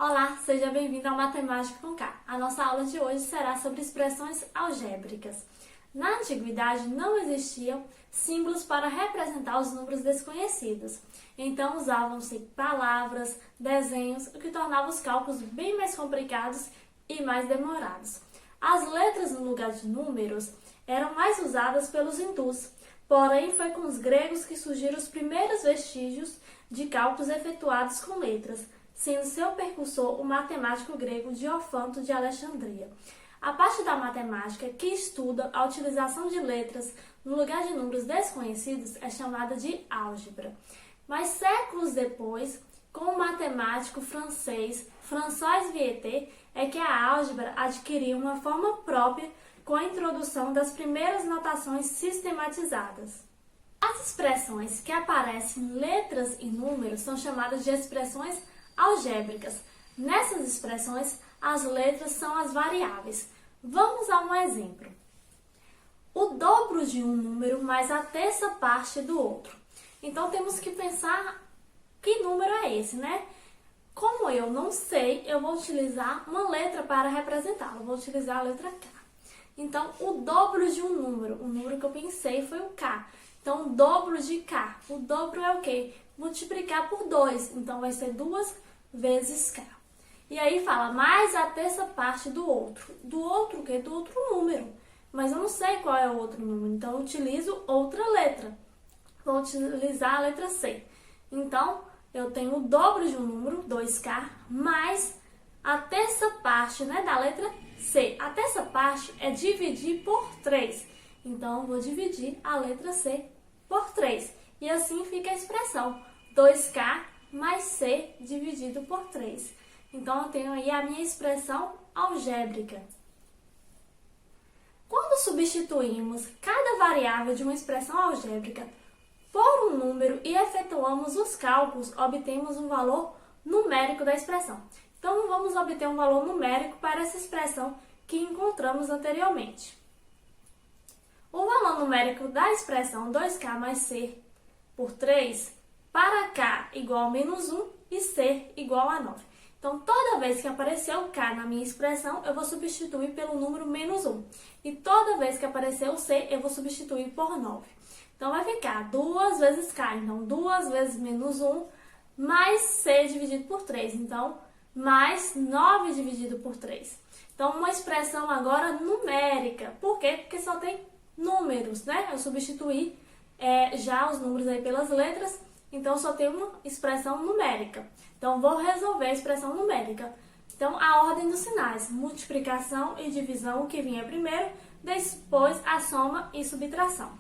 Olá, seja bem-vindo ao Matemática com K. A nossa aula de hoje será sobre expressões algébricas. Na antiguidade não existiam símbolos para representar os números desconhecidos. Então usavam-se palavras, desenhos, o que tornava os cálculos bem mais complicados e mais demorados. As letras no lugar de números eram mais usadas pelos hindus, porém foi com os gregos que surgiram os primeiros vestígios de cálculos efetuados com letras, sendo seu precursor o matemático grego Diofanto de Alexandria. A parte da matemática que estuda a utilização de letras no lugar de números desconhecidos é chamada de álgebra. Mas séculos depois, com o matemático francês François Viète, é que a álgebra adquiriu uma forma própria com a introdução das primeiras notações sistematizadas. As expressões que aparecem em letras e números são chamadas de expressões algébricas. Nessas expressões, as letras são as variáveis. Vamos a um exemplo. O dobro de um número mais a terça parte do outro. Então, temos que pensar que número é esse, né? Como eu não sei, eu vou utilizar uma letra para representá-lo. Vou utilizar a letra K. Então, o dobro de um número. O número que eu pensei foi o K. Então, o dobro de K. O dobro é o quê? Multiplicar por 2. Então, vai ser 2 vezes K. E aí fala, mais a terça parte do outro. Do outro o quê? Do outro número. Mas eu não sei qual é o outro número. Então, eu utilizo outra letra. Vou utilizar a letra C. Então, eu tenho o dobro de um número, 2K, mais a terça parte, né, da letra C. A terça parte é dividir por 3. Então, eu vou dividir a letra C por 3. E assim fica a expressão 2K mais C dividido por 3. Então, eu tenho aí a minha expressão algébrica. Quando substituímos cada variável de uma expressão algébrica por um número e efetuamos os cálculos, obtemos um valor numérico da expressão. Então, vamos obter um valor numérico para essa expressão que encontramos anteriormente. O valor numérico da expressão 2K mais C por 3 para K igual a menos 1 e C igual a 9. Então, toda vez que aparecer o K na minha expressão, eu vou substituir pelo número menos 1. E toda vez que aparecer o C, eu vou substituir por 9. Então, vai ficar 2 vezes K. Então, 2 vezes menos 1 mais C dividido por 3. Então, mais 9 dividido por 3. Então, uma expressão agora numérica. Por quê? Porque só tem números, né? Eu substituí já os números aí pelas letras. Então, só tem uma expressão numérica. Então, vou resolver a expressão numérica. Então, a ordem dos sinais. Multiplicação e divisão, o que vinha primeiro. Depois, a soma e subtração.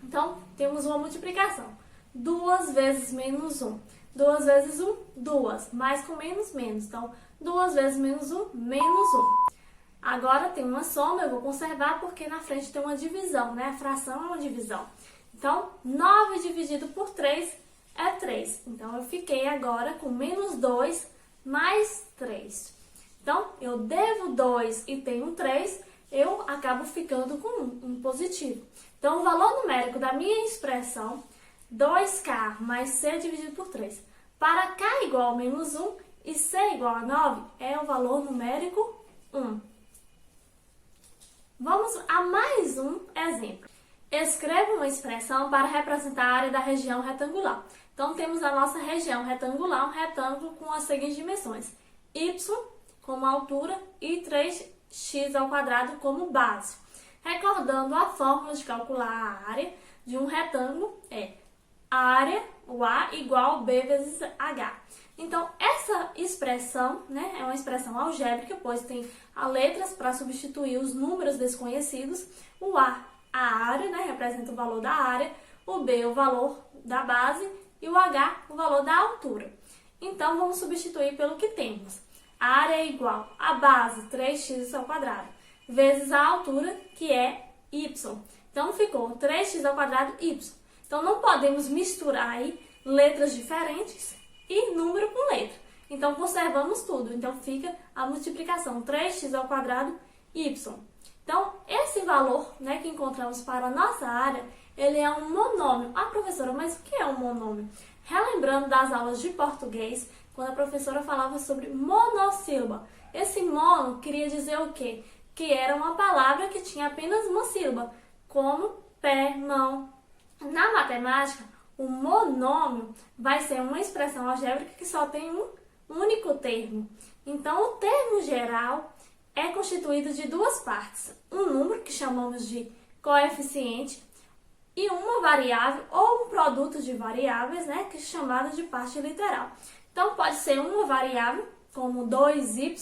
Então, temos uma multiplicação. 2 vezes menos 1. 2 vezes 1, 2. Mais com menos, menos. Então, 2 vezes menos 1, menos 1. Agora, tem uma soma, eu vou conservar porque na frente tem uma divisão, né? A fração é uma divisão. Então, 9 dividido por 3 é 3. Então, eu fiquei agora com menos 2 mais 3. Então, eu devo 2 e tenho 3, eu acabo ficando com um positivo. Então, o valor numérico da minha expressão, 2K mais C dividido por 3, para K igual a menos 1 e C igual a 9, é o valor numérico 1. Vamos a mais um exemplo. Escreva uma expressão para representar a área da região retangular. Então, temos a nossa região retangular, um retângulo com as seguintes dimensões. Y como altura e 3x² como base. Recordando a fórmula de calcular a área de um retângulo é a área, o A, igual B vezes H. Então, essa expressão, né, é uma expressão algébrica, pois tem as letras para substituir os números desconhecidos. O A área, né, representa o valor da área, o B, o valor da base, e o H, o valor da altura. Então, vamos substituir pelo que temos. A área é igual à base, 3x², vezes a altura, que é y. Então, ficou 3x² y. Então, não podemos misturar aí letras diferentes e número com letra. Então, conservamos tudo. Então, fica a multiplicação 3x² y. Então, esse valor, né, que encontramos para a nossa área, ele é um monômio. Ah, professora, mas o que é um monômio? Relembrando das aulas de português, quando a professora falava sobre monossílaba. Esse mono queria dizer o quê? Que era uma palavra que tinha apenas uma sílaba, como pé, mão. Na matemática, o monômio vai ser uma expressão algébrica que só tem um único termo. Então, o termo geral é constituído de duas partes. Um número, que chamamos de coeficiente, e uma variável ou um produto de variáveis, né, que é chamado de parte literal. Então, pode ser uma variável, como 2y.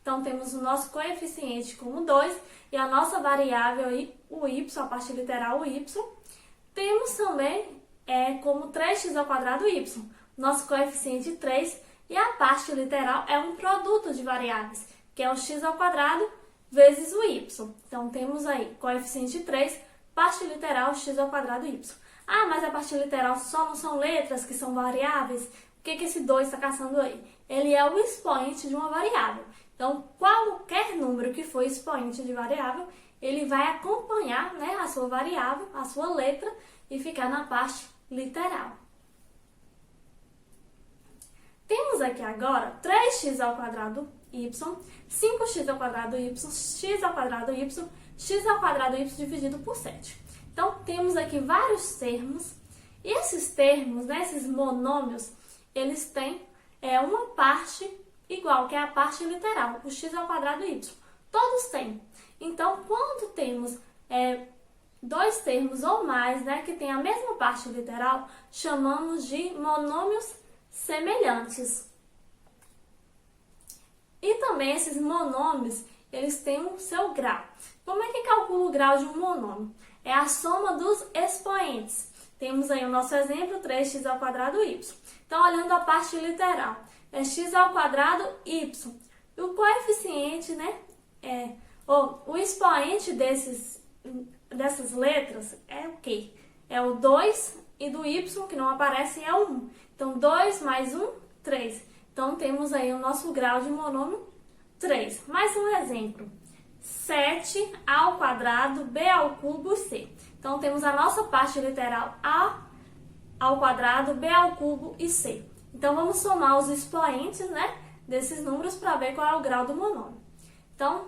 Então, temos o nosso coeficiente como 2 e a nossa variável, o y, a parte literal, o y. Temos também como 3x²y, nosso coeficiente 3, e a parte literal é um produto de variáveis, que é o x² vezes o y. Então, temos aí coeficiente 3, parte literal x² y. Ah, mas a parte literal só não são letras que são variáveis? O que esse 2 está caçando aí? Ele é o expoente de uma variável. Então, qualquer número que for expoente de variável, ele vai acompanhar, né, a sua variável, a sua letra, e ficar na parte literal. Temos aqui agora 3x² y, 5x² y, x² y, x² y dividido por 7. Então, temos aqui vários termos, e esses termos, né, esses monômios, eles têm uma parte igual, que é a parte literal, o x² y. Todos têm. Então, quando temos dois termos ou mais, né, que têm a mesma parte literal, chamamos de monômios semelhantes. E também esses monômios, eles têm o seu grau. Como é que calcula o grau de um monômio? É a soma dos expoentes. Temos aí o nosso exemplo, 3x² y. Então, olhando a parte literal, é x² y. E o coeficiente, né, o expoente dessas letras é o quê? É o 2, e do y, que não aparece, é o 1. Então, 2 mais 1, 3. Então, temos aí o nosso grau de monômio 3. Mais um exemplo. 7a², b³ e c. Então, temos a nossa parte literal a² b³ e c. Então, vamos somar os expoentes, né, desses números para ver qual é o grau do monômio. Então,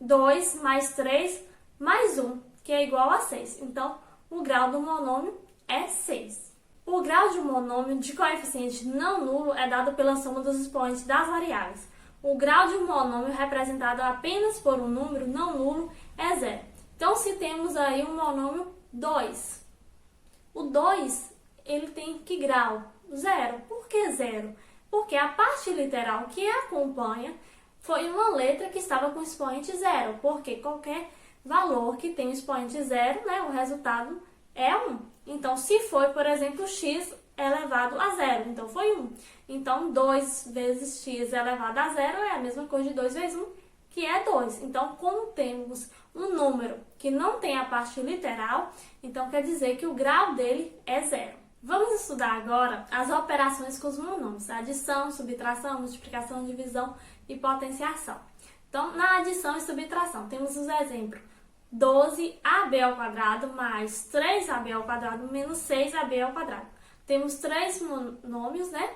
2 mais 3 mais 1, que é igual a 6. Então, o grau do monômio é 6. O grau de um monômio de coeficiente não nulo é dado pela soma dos expoentes das variáveis. O grau de um monômio representado apenas por um número não nulo é 0. Então, se temos aí um monômio 2, o 2, ele tem que grau? 0. Por que 0? Porque a parte literal que acompanha foi uma letra que estava com expoente 0, porque qualquer valor que tem expoente 0, né, o resultado é 1. Então, se foi, por exemplo, x elevado a 0, então foi 1. Então, 2 vezes x elevado a 0 é a mesma coisa de 2 vezes 1, que é 2. Então, como temos um número que não tem a parte literal, então quer dizer que o grau dele é 0. Vamos estudar agora as operações com os monômios: adição, subtração, multiplicação, divisão e potenciação. Então, na adição e subtração, temos os exemplos 12ab² mais 3ab² menos 6ab². Temos três monômios, né?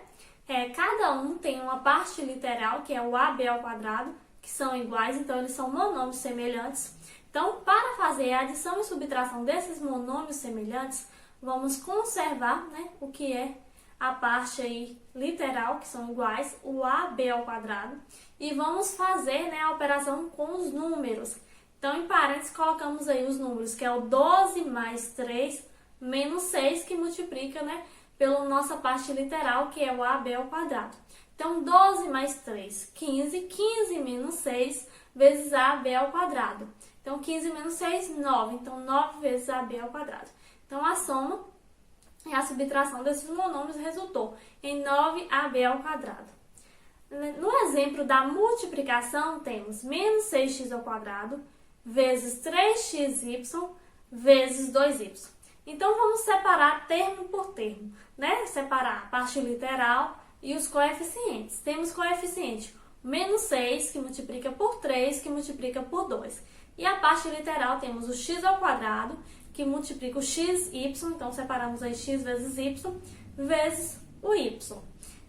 Cada um tem uma parte literal, que é o ab², que são iguais, então eles são monômios semelhantes. Então, para fazer a adição e subtração desses monômios semelhantes, vamos conservar, né, o que é a parte aí literal, que são iguais, o ab², e vamos fazer, né, a operação com os números. Então, em parênteses, colocamos aí os números, que é o 12 mais 3 menos 6, que multiplica, né, pela nossa parte literal, que é o ab². Então, 12 mais 3, 15. 15 menos 6 vezes ab². Então, 15 menos 6, 9. Então, 9 vezes ab². Então, a soma e a subtração desses monômios resultou em 9ab². No exemplo da multiplicação, temos menos 6x² vezes 3xy vezes 2y. Então, vamos separar termo por termo, né? Separar a parte literal e os coeficientes. Temos coeficiente menos 6, que multiplica por 3, que multiplica por 2. E a parte literal temos o x², que multiplica o xy, então separamos aí x vezes y, vezes o y.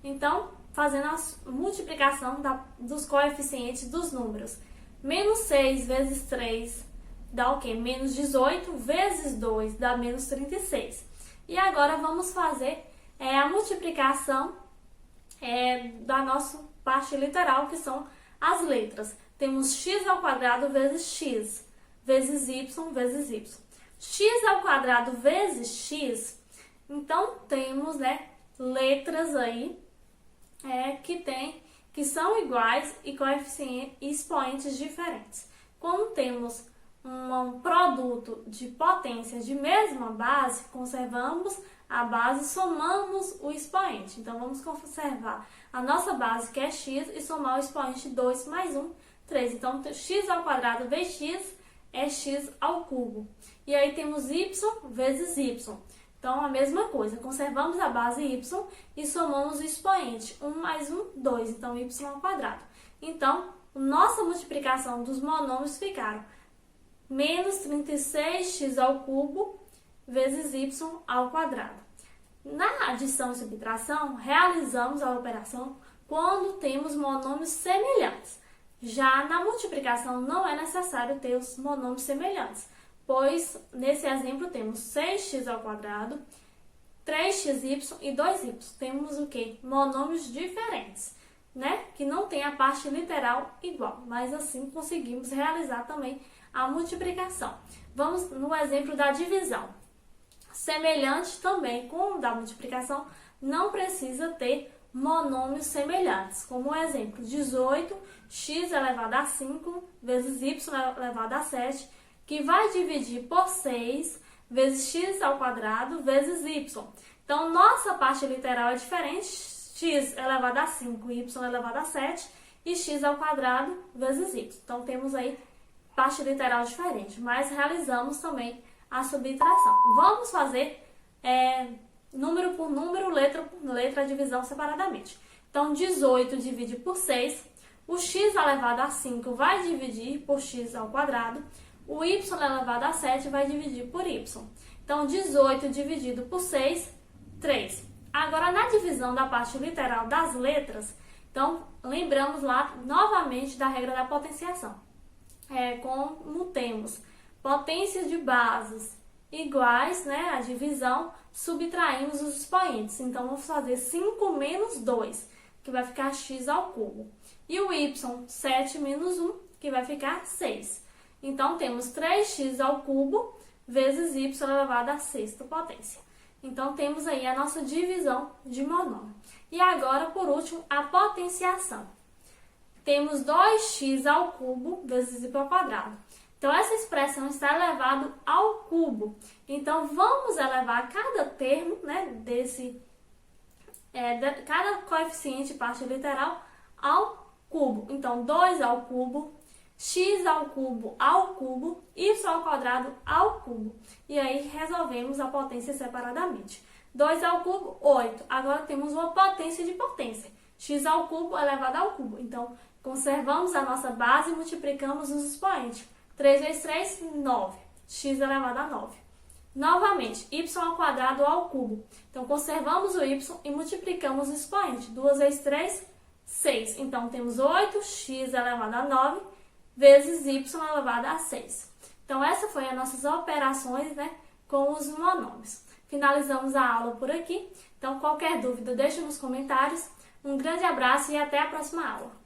Então, fazendo a multiplicação dos coeficientes dos números. Menos 6 vezes 3 dá o quê? Menos 18 vezes 2 dá menos 36. E agora vamos fazer a multiplicação da nossa parte literal, que são as letras. Temos x ao quadrado vezes x, vezes y vezes y. X ao quadrado vezes x, então temos, letras aí que são iguais e coeficientes e expoentes diferentes. Quando temos um produto de potências de mesma base, conservamos a base e somamos o expoente. Então, vamos conservar a nossa base, que é x, e somar o expoente 2 mais 1, 3. Então, x ao quadrado vezes x é x ao cubo. E aí temos y vezes y. Então, a mesma coisa, conservamos a base y e somamos o expoente. 1 mais 1, 2. Então, y ao quadrado. Então, nossa multiplicação dos monômios ficaram menos 36x ao cubo vezes y ao quadrado. Na adição e subtração, realizamos a operação quando temos monômios semelhantes. Já na multiplicação, não é necessário ter os monômios semelhantes, pois nesse exemplo temos 6x ao quadrado, 3xy e 2y. Temos o quê? Monômios diferentes, que não tem a parte literal igual, mas assim conseguimos realizar também a multiplicação. Vamos no exemplo da divisão. Semelhante também com o da multiplicação, não precisa ter monômios semelhantes, como o exemplo 18x elevado a 5 vezes y elevado a 7, que vai dividir por 6 vezes x ao quadrado vezes y. Então, nossa parte literal é diferente, x elevado a 5, y elevado a 7 e x ao quadrado vezes y. Então, temos aí parte literal diferente, mas realizamos também a subtração. Vamos fazer número por número, letra por letra, a divisão separadamente. Então, 18 divide por 6, o x elevado a 5 vai dividir por x ao quadrado, o y elevado a 7 vai dividir por y. Então, 18 dividido por 6, 3. Agora, na divisão da parte literal das letras, então, lembramos lá novamente da regra da potenciação. Como temos potências de bases iguais, a divisão, subtraímos os expoentes. Então, vamos fazer 5 menos 2, que vai ficar x ao cubo. E o y, 7 menos 1, que vai ficar 6. Então, temos 3x ao cubo vezes y elevado à sexta potência. Então, temos aí a nossa divisão de monômio. E agora, por último, a potenciação. Temos 2x ao cubo vezes y ao quadrado. Então, essa expressão está elevado ao cubo. Então, vamos elevar cada termo, cada coeficiente parte literal ao cubo. Então, 2 ao cubo, x ao cubo, y ao quadrado ao cubo. E aí, resolvemos a potência separadamente. 2 ao cubo, 8. Agora, temos uma potência de potência. X ao cubo elevado ao cubo. Então, conservamos a nossa base e multiplicamos os expoentes. 3 vezes 3, 9. X elevado a 9. Novamente, y ao quadrado ao cubo. Então, conservamos o y e multiplicamos o expoente. 2 vezes 3, 6. Então, temos 8x elevado a 9 vezes y elevado a 6. Então, essas foram as nossas operações com os monômios. Finalizamos a aula por aqui. Então, qualquer dúvida, deixe nos comentários. Um grande abraço e até a próxima aula.